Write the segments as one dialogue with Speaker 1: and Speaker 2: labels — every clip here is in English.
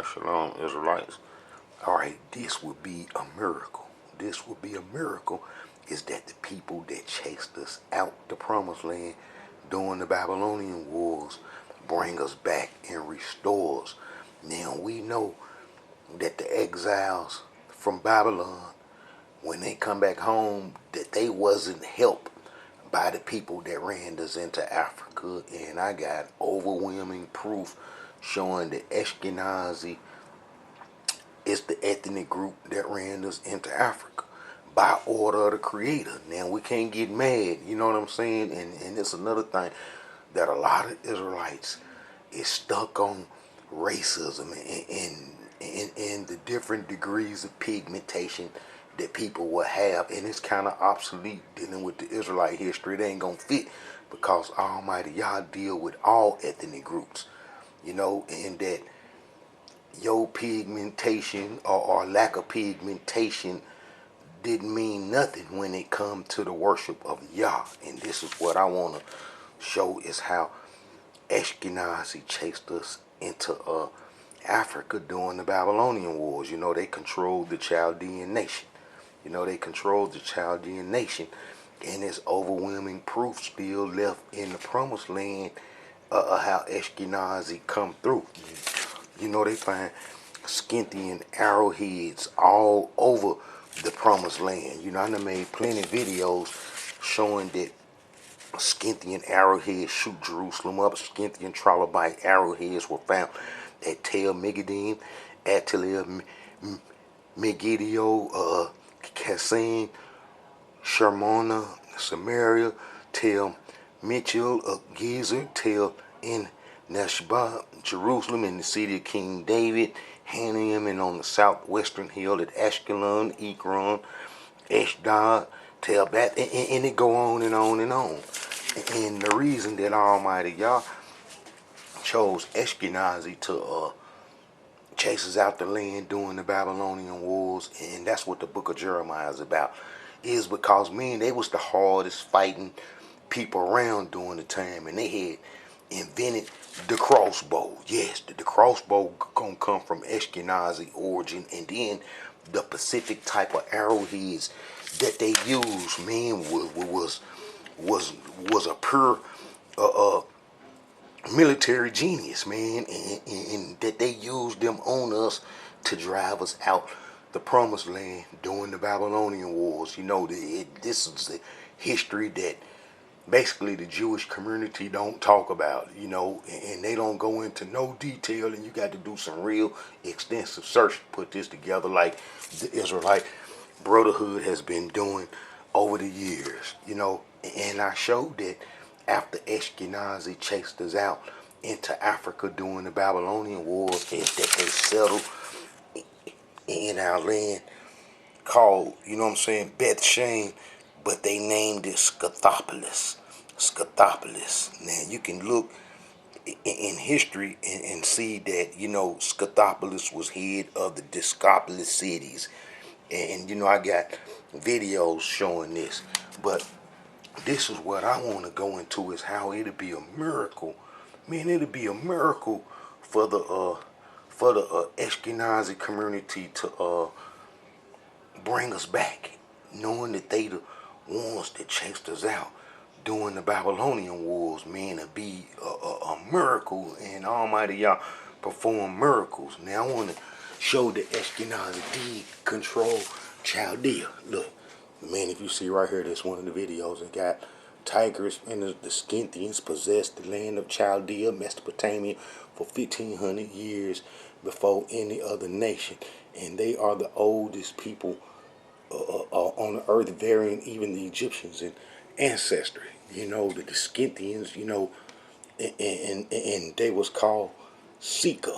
Speaker 1: Shabbat Shalom, Israelites. Alright, this would be a miracle. This would be a miracle is that the people that chased us out the promised land during the Babylonian wars bring us back and restore us. Now we know that the exiles from Babylon, when they come back home, that they wasn't helped by the people that ran us into Africa. And I got overwhelming proof showing that Ashkenazi is the ethnic group that ran us into Africa by order of the Creator. Now we can't get mad, you know what I'm saying? And it's another thing that a lot of Israelites is stuck on racism and the different degrees of pigmentation that people will have, and it's kind of obsolete dealing with the Israelite history. It ain't gonna fit because Almighty Yah deal with all ethnic groups, you know, and that your pigmentation or lack of pigmentation didn't mean nothing when it come to the worship of Yah. And this is what I want to show is how Ashkenazi chased us into Africa during the Babylonian wars. You know, they controlled the Chaldean nation. You know, they controlled the Chaldean nation, and there's overwhelming proof still left in the promised land how Ashkenazi come through. You know, they find Scythian arrowheads all over the promised land. You know, I done made plenty of videos showing that Scythian arrowheads shoot Jerusalem up. Scythian trilobite arrowheads were found at Tel Megidim, Attilia, Megiddo, Kassin, Shermona, Samaria, Tel Mitchell, Gezer, Tel En Nashba, Jerusalem, in the city of King David, Hanaim, and on the southwestern hill at Ashkelon, Ekron, Ashdod, Tel Bath, and it go on and on and on. And the reason that Almighty Yah chose Ashkenazi to chase us out the land during the Babylonian wars, and that's what the book of Jeremiah is about, is because, man, they was the hardest fighting people around during the time, and they had invented the crossbow. Yes, the crossbow gonna come from Ashkenazi origin, and then the Pacific type of arrowheads that they used, man, was a pure military genius, man, and that they used them on us to drive us out the promised land during the Babylonian wars. You know, this is the history that basically the Jewish community don't talk about, you know, and they don't go into no detail, and you got to do some real extensive search to put this together like the Israelite Brotherhood has been doing over the years, you know. And I showed that after Ashkenazi chased us out into Africa during the Babylonian wars, is that they settled in our land called, you know what I'm saying, Beth Shem, but they named it Scythopolis. Scythopolis. Now you can look in history and see that, you know, Scythopolis was head of the Discopolis cities. And, you know, I got videos showing this. But this is what I want to go into, is how it'll be a miracle. Man, it'll be a miracle for the Ashkenazi community to bring us back, knowing that they the ones that chased us out during the Babylonian wars. Man, it'll be a miracle, and Almighty Yah perform miracles. Now I want to show that Ashkenazi did control Chaldea. Look, man, if you see right here, that's one of the videos. It got Tigris and the Scythians possessed the land of Chaldea, Mesopotamia, for 1,500 years before any other nation. And they are the oldest people on the earth, varying even the Egyptians in ancestry. You know, the Scythians, you know, and they was called Sika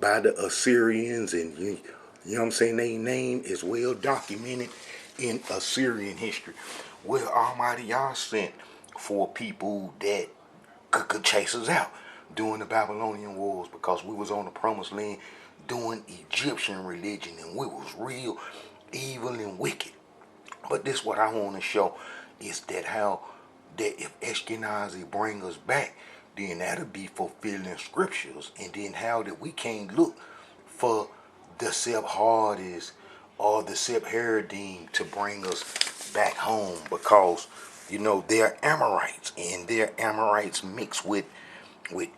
Speaker 1: by the Assyrians, and you know what I'm saying, their name is well documented in Assyrian history, where Almighty Yah sent for people that could chase us out during the Babylonian wars, because we was on the promised land doing Egyptian religion, and we was real evil and wicked. But this what I want to show is that how that if Ashkenazi bring us back, then that'll be fulfilling scriptures. And then how that we can't look for the Sephardists or the Sephardim to bring us back home, because they're Amorites, and they're Amorites mixed with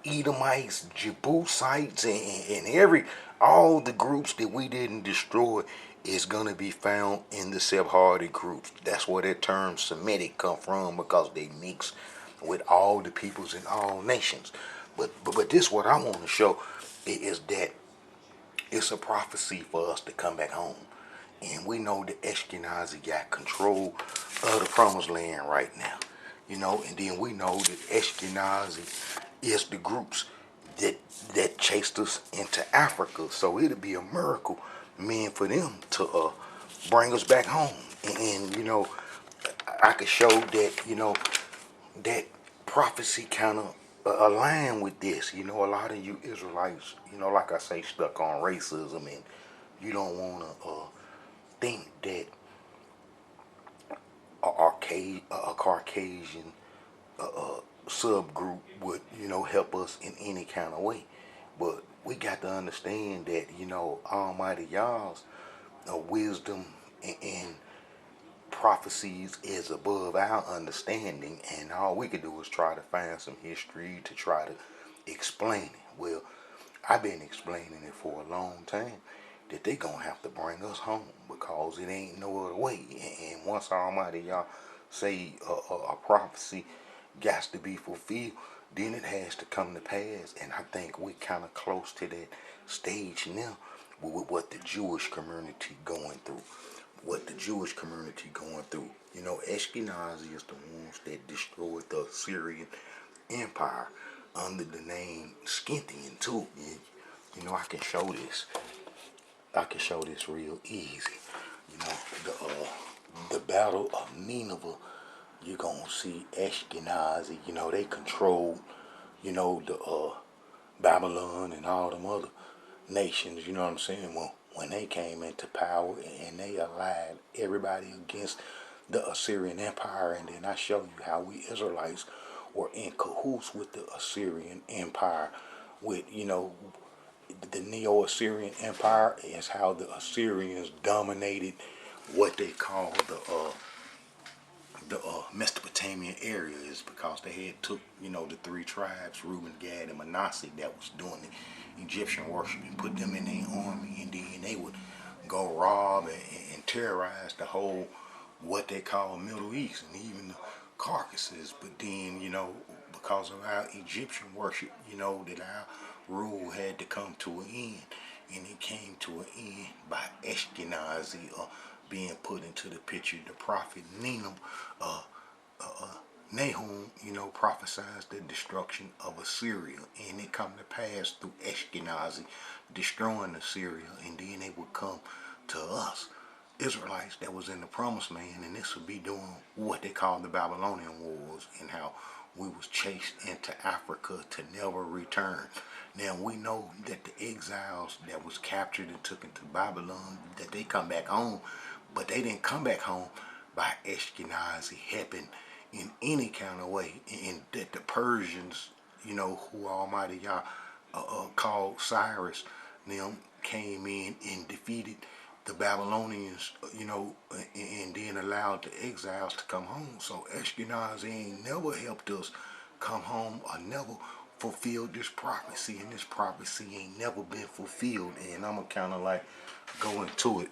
Speaker 1: Edomites, Jebusites, and all the groups that we didn't destroy is gonna be found in the Sephardic groups. That's where that term Semitic come from, because they mix with all the peoples and all nations. But this what I want to show is that it's a prophecy for us to come back home. And we know that Ashkenazi got control of the promised land right now. And then we know that Ashkenazi is the groups that chased us into Africa. So it'll be a miracle, man, for them to bring us back home. And I could show that, that prophecy kind of align with this. A lot of you Israelites, like I say, stuck on racism, and you don't want to think that a Caucasian subgroup would, help us in any kind of way. But we got to understand that, Almighty Yah's wisdom and prophecies is above our understanding, and all we could do is try to find some history to try to explain it. Well, I've been explaining it for a long time, that they gonna have to bring us home, because it ain't no other way. And once Almighty Yah say a prophecy got to be fulfilled, then it has to come to pass. And I think we're kind of close to that stage now with what the Jewish community going through. Ashkenazi is the ones that destroyed the Assyrian Empire under the name Scythian too. I can show this. I can show this real easy. The Battle of Nineveh, you're gonna see Ashkenazi. They controlled, the Babylon and all them other nations. You know what I'm saying? Well, when they came into power and they allied everybody against the Assyrian Empire, and then I show you how we Israelites were in cahoots with the Assyrian Empire, with the Neo-Assyrian Empire is how the Assyrians dominated what they call the Mesopotamian area, is because they had took the three tribes, Reuben, Gad, and Manasseh, that was doing the Egyptian worship, and put them in their army, and then they would go rob and terrorize the whole what they call Middle East, and even the Caucasus. But then because of our Egyptian worship, that our rule had to come to an end, and it came to an end by Ashkenazi being put into the picture. The prophet Nahum, prophesies the destruction of Assyria, and it come to pass through Ashkenazi destroying Assyria, and then they would come to us Israelites that was in the promised land, and this would be doing what they call the Babylonian wars, and how we was chased into Africa to never return. Now we know that the exiles that was captured and took into Babylon, that they come back home, but they didn't come back home by Ashkenazi helping in any kind of way, and that the Persians, who Almighty Yah called Cyrus, them came in and defeated the Babylonians, and then allowed the exiles to come home. So Ashkenazi ain't never helped us come home, or never fulfilled this prophecy, and this prophecy ain't never been fulfilled. And I'm gonna kind of like go into it.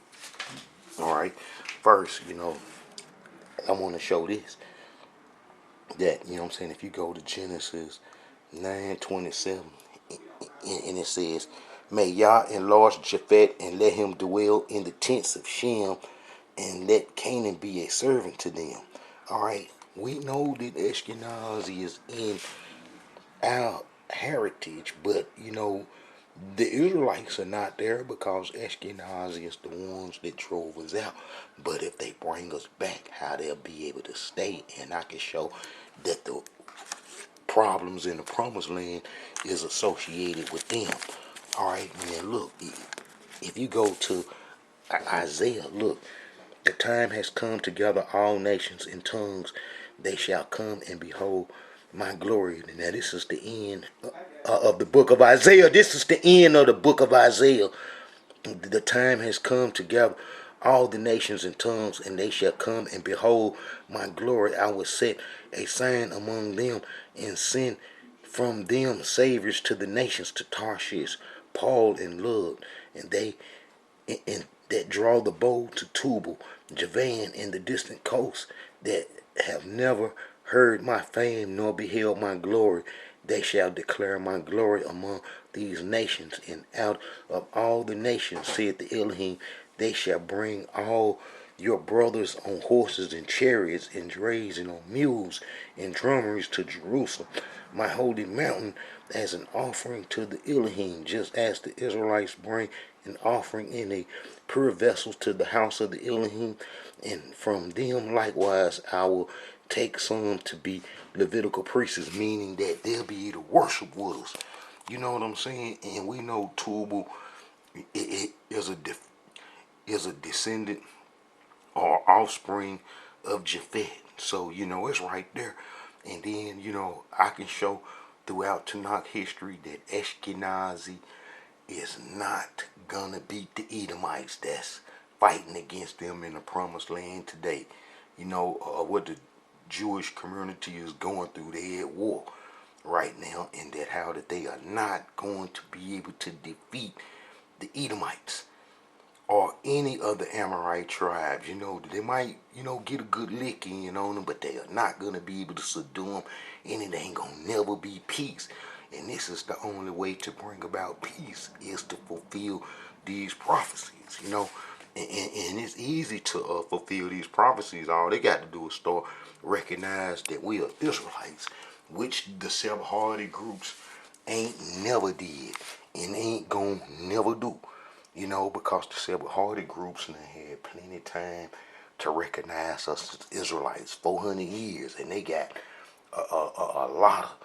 Speaker 1: All right, first, I want to show this, that I'm saying, if you go to Genesis 9:27, and it says, may Yah enlarge Japhet and let him dwell in the tents of Shem, and let Canaan be a servant to them. All right, we know that Ashkenazi is in our heritage, but the Israelites are not there, because Ashkenazi is the ones that drove us out. But if they bring us back, how they'll be able to stay. And I can show that the problems in the promised land is associated with them. All right, man, look, if you go to Isaiah, look, the time has come, together all nations and tongues, they shall come, and behold, my glory. Now this is the end of the book of Isaiah. This is the end of the book of Isaiah. The time has come to gather all the nations and tongues, and they shall come and behold my glory. I will set a sign among them and send from them saviors to the nations, to Tarshish, Paul and Lud, and they and that draw the bow to Tubal, Javan, and the distant coasts, that have never heard my fame nor beheld my glory. They shall declare my glory among these nations, and out of all the nations, saith the Elohim, they shall bring all your brothers on horses and chariots and drays and on mules and drummers to Jerusalem, my holy mountain, as an offering to the Elohim, just as the Israelites bring an offering in a pure vessel to the house of the Elohim, and from them likewise I will take some to be Levitical priests, meaning that they'll be to worship with us. You know what I'm saying? And we know Tubal is a descendant or offspring of Japhet. So, it's right there. And then, I can show throughout Tanakh history that Ashkenazi is not gonna beat the Edomites that's fighting against them in the promised land today. What the Jewish community is going through. They at war right now, and that how that they are not going to be able to defeat the Edomites or any other Amorite tribes. They might, get a good lick in on them, but they are not going to be able to subdue them, and it ain't going to never be peace. And this is the only way to bring about peace, is to fulfill these prophecies, And it's easy to fulfill these prophecies. All they got to do is start recognize that we are Israelites, which the Sephardic groups ain't never did and ain't gonna never do. Because the Sephardic groups and they had plenty of time to recognize us as Israelites, 400 years, and they got a lot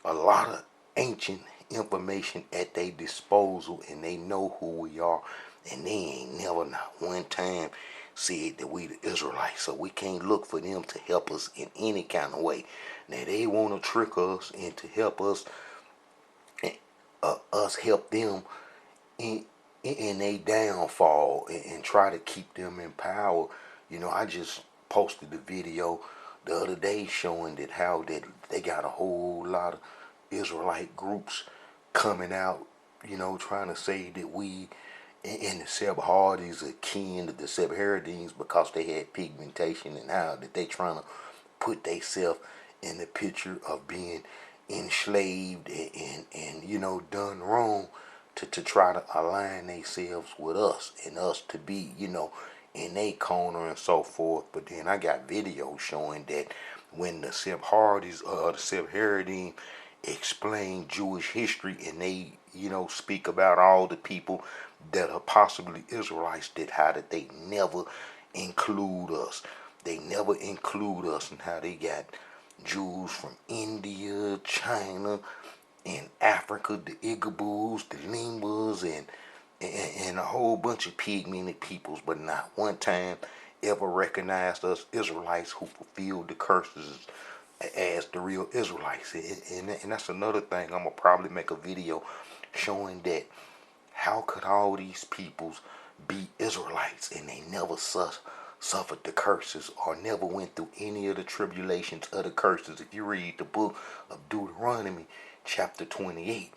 Speaker 1: of ancient information at their disposal, and they know who we are, and they ain't never not one time said that we the Israelites. So we can't look for them to help us in any kind of way. Now they want to trick us and to help us, us help them in a downfall, and try to keep them in power. I just posted the video the other day showing that how that they got a whole lot of Israelite groups coming out, trying to say that we and the Sephardi's are kin to the Sephardians because they had pigmentation, and how that they trying to put themselves in the picture of being enslaved and done wrong to try to align themselves with us and us to be, in a corner and so forth. But then I got videos showing that when the Sephardi's or the Sephardim explain Jewish history, and they, speak about all the people that are possibly Israelites, that how that they never include us. They never include us, and how they got Jews from India, China, and Africa, the Igabus, the Limbas, and a whole bunch of pygmy peoples, but not one time ever recognized us Israelites who fulfilled the curses as the real Israelites. And that's another thing. I'm going to probably make a video showing that how could all these peoples be Israelites and they never suffered the curses or never went through any of the tribulations of the curses. If you read the book of Deuteronomy chapter 28,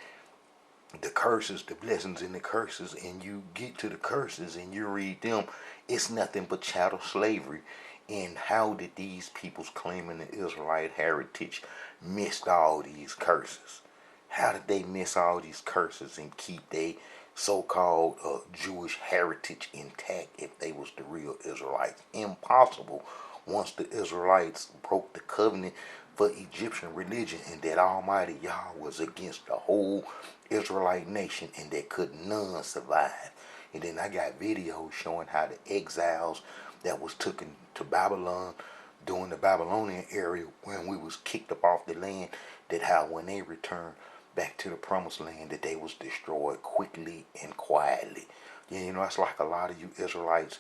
Speaker 1: the curses, the blessings and the curses, and you get to the curses and you read them, it's nothing but chattel slavery. And how did these peoples claiming the Israelite heritage missed all these curses? How did they miss all these curses and keep their so-called Jewish heritage intact if they was the real Israelites? Impossible. Once the Israelites broke the covenant for Egyptian religion, and that Almighty Yah was against the whole Israelite nation, and that could none survive. And then I got videos showing how the exiles that was taken to Babylon during the Babylonian era, when we was kicked up off the land, that how when they returned back to the promised land, that they was destroyed quickly and quietly. It's like a lot of you Israelites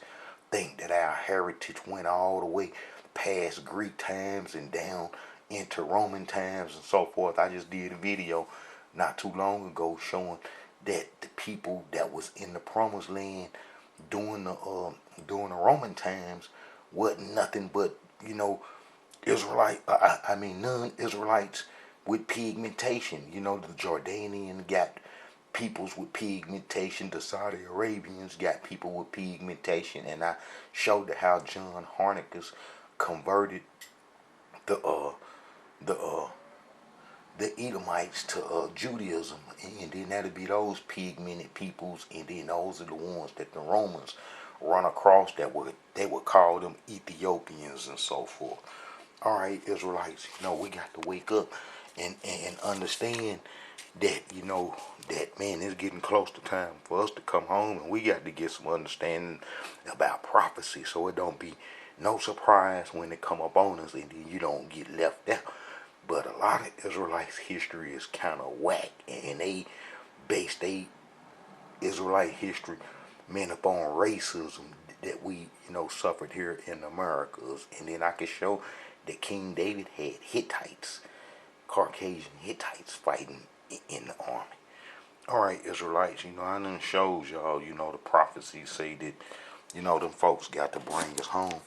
Speaker 1: think that our heritage went all the way past Greek times and down into Roman times and so forth. I just did a video not too long ago showing that the people that was in the promised land during the Roman times wasn't nothing but, non-Israelites with pigmentation. The Jordanian got peoples with pigmentation. The Saudi Arabians got people with pigmentation. And I showed how John Harnicus converted the the uh, the Edomites to Judaism, and then that'd be those pigmented peoples, and then those are the ones that the Romans run across they would call them Ethiopians and so forth. All right, Israelites, we got to wake up and understand that that, man, it's getting close to time for us to come home, and we got to get some understanding about prophecy, so it don't be no surprise when it come up on us, and then you don't get left out. But a lot of Israelites' history is kind of whack, and they base they Israelite history, man, upon racism that we, suffered here in the Americas. And then I can show that King David had Hittites, Caucasian Hittites fighting in the army. All right, Israelites, I done shows y'all, the prophecies say that, them folks got to bring us home.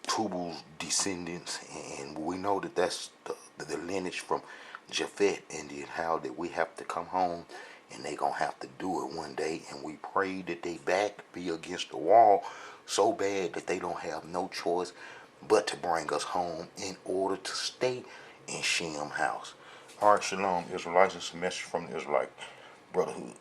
Speaker 1: Tubal's descendants, and we know that that's the lineage from Japhet, and then how that we have to come home, and they gonna have to do it one day, and we pray that they back be against the wall so bad that they don't have no choice but to bring us home in order to stay in Shem house. All right, shalom, Israelites. It's a message from the Israelite Brotherhood.